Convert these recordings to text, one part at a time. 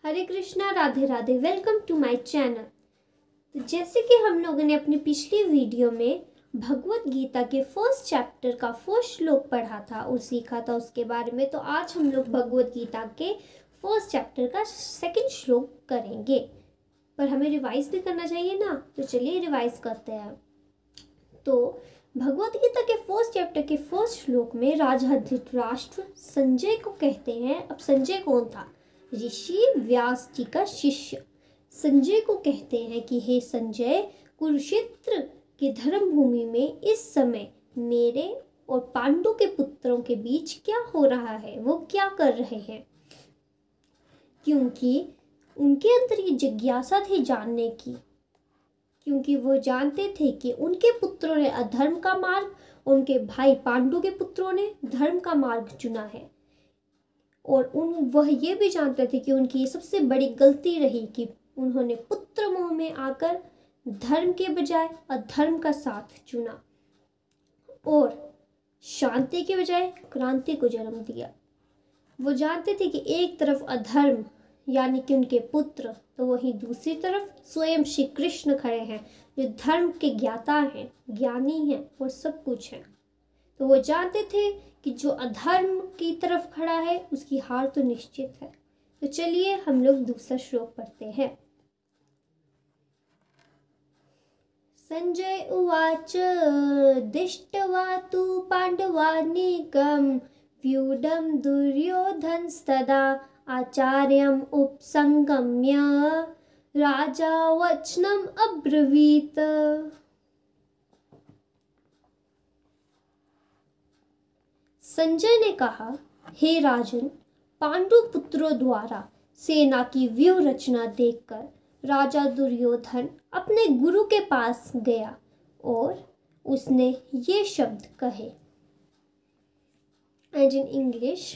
Hare Krishna, Radhe Radhe. Welcome to my channel. तो जैसे कि हम लोगों ने अपनी पिछली वीडियो में भगवत गीता के फर्स्ट चैप्टर का फर्स्ट श्लोक पढ़ा था और सीखा था उसके बारे में, तो आज हम लोग भगवत गीता के फर्स्ट चैप्टर का सेकंड श्लोक करेंगे। पर हमें रिवाइज भी करना चाहिए ना, तो चलिए रिवाइज करते हैं। तो भगवत गीता के फर्स्ट चैप्टर के फर्स्ट श्लोक में राजा धृतराष्ट्र संजय को कहते हैं। अब संजय कौन था? ऋषि व्यास जी का शिष्य। संजय को कहते हैं कि हे संजय, कुरुक्षेत्र की धर्म भूमि में इस समय मेरे और पांडु के पुत्रों के बीच क्या हो रहा है, वो क्या कर रहे हैं? क्योंकि उनके अंदर ये जिज्ञासा थी जानने की, क्योंकि वो जानते थे कि उनके पुत्रों ने अधर्म का मार्ग, उनके भाई पांडु के पुत्रों ने धर्म का मार्ग चुना है। और वह ये भी जानते थे कि उनकी सबसे बड़ी गलती रही कि उन्होंने पुत्र मोह में आकर धर्म के बजाय अधर्म का साथ चुना और शांति के बजाय क्रांति को जन्म दिया। वो जानते थे कि एक तरफ अधर्म यानी कि उनके पुत्र, तो वहीं दूसरी तरफ स्वयं श्री कृष्ण खड़े हैं जो धर्म के ज्ञाता हैं, ज्ञानी हैं और सब कुछ हैं। तो वो जानते थे कि जो अधर्म की तरफ खड़ा है उसकी हार तो निश्चित है। तो चलिए हम लोग दूसरा श्लोक पढ़ते हैं। संजय उवाच दिष्ट्वा तु पांडवानीकं व्यूढं दुर्योधनस्तदा आचार्यम् उपसंगम्य राजा वचनम् अब्रवीत। संजय ने कहा, हे राजन, पांडु पुत्रों द्वारा सेना की व्यूह रचना देखकर राजा दुर्योधन अपने गुरु के पास गया और उसने ये शब्द कहे। And in English,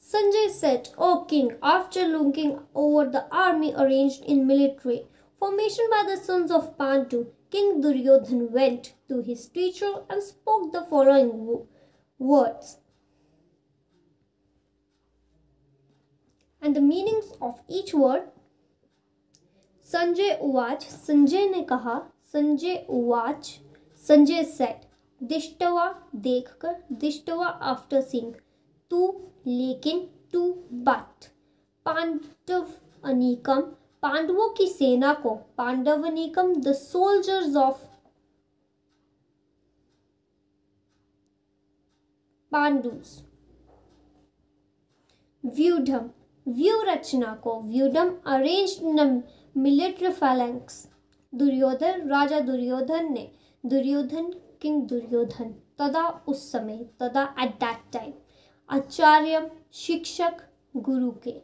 Sanjay said, O king, after looking over the army arranged in military formation by the sons of Pandu, King Duryodhan went to his teacher and spoke the following words. And the meanings of each word. Sanjay Uwach, Sanjay ने कहा, Sanjay Uwach, Sanjay said, दिष्टवा देखकर, दिष्टवा after seeing, तू लेकिन, to but, Pandav अनीकम, पांडवों की सेना को, पांडव अनीकम द सोल्जर्स ऑफ पांडुस, व्यूढम, व्यू रचना को, व्यूढम arranged in military phalanx, Duryodhana, राजा दुर्योधन ने, दुर्योधन किंग दुर्योधन, तदा उस समय, तदा एट दैट टाइम, आचार्यम शिक्षक गुरु के,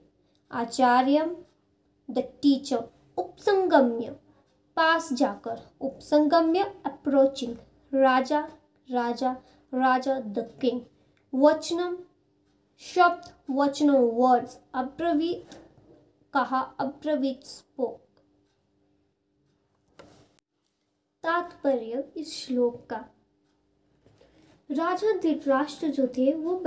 आचार्यम द टीचर, उपसंगम्य पास जाकर, उपसंगम्य अप्रोचिंग, राजा राजा राजा द किंग, वचनम शब्द, वचनों वर्ड्स, अब्रवीत कहा, अब्रवीत स्पोक। तात्पर्य इस श्लोक का, राजा धृतराष्ट्र जो थे वो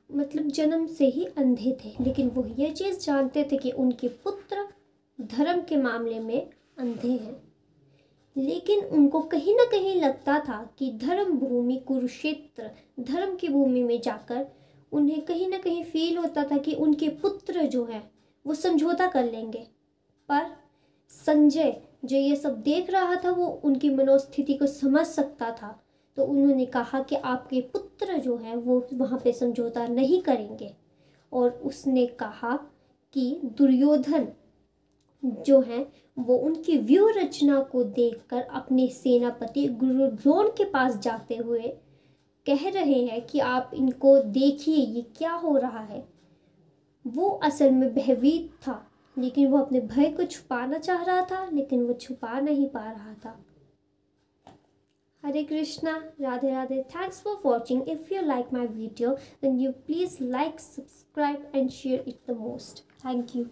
मतलब जन्म से ही अंधे थे, लेकिन वो ये चीज़ जानते थे कि उनके पुत्र धर्म के मामले में अंधे हैं। लेकिन उनको कहीं ना कहीं लगता था कि धर्म भूमि कुरुक्षेत्र, धर्म की भूमि में जाकर उन्हें कहीं ना कहीं फील होता था कि उनके पुत्र जो हैं वो समझौता कर लेंगे। पर संजय जो ये सब देख रहा था वो उनकी मनोस्थिति को समझ सकता था, तो उन्होंने कहा कि आपके पुत्र जो हैं वो वहाँ पे समझौता नहीं करेंगे। और उसने कहा कि दुर्योधन जो हैं वो उनकी व्यूह रचना को देखकर अपने सेनापति गुरु द्रोण के पास जाते हुए कह रहे हैं कि आप इनको देखिए, ये क्या हो रहा है। वो असल में भयभीत था, लेकिन वो अपने भय को छुपाना चाह रहा था, लेकिन वो छुपा नहीं पा रहा था। हरे Krishna, Radhe Radhe. Thanks for watching. If you like my video, then you please like, subscribe and share it the most. Thank you.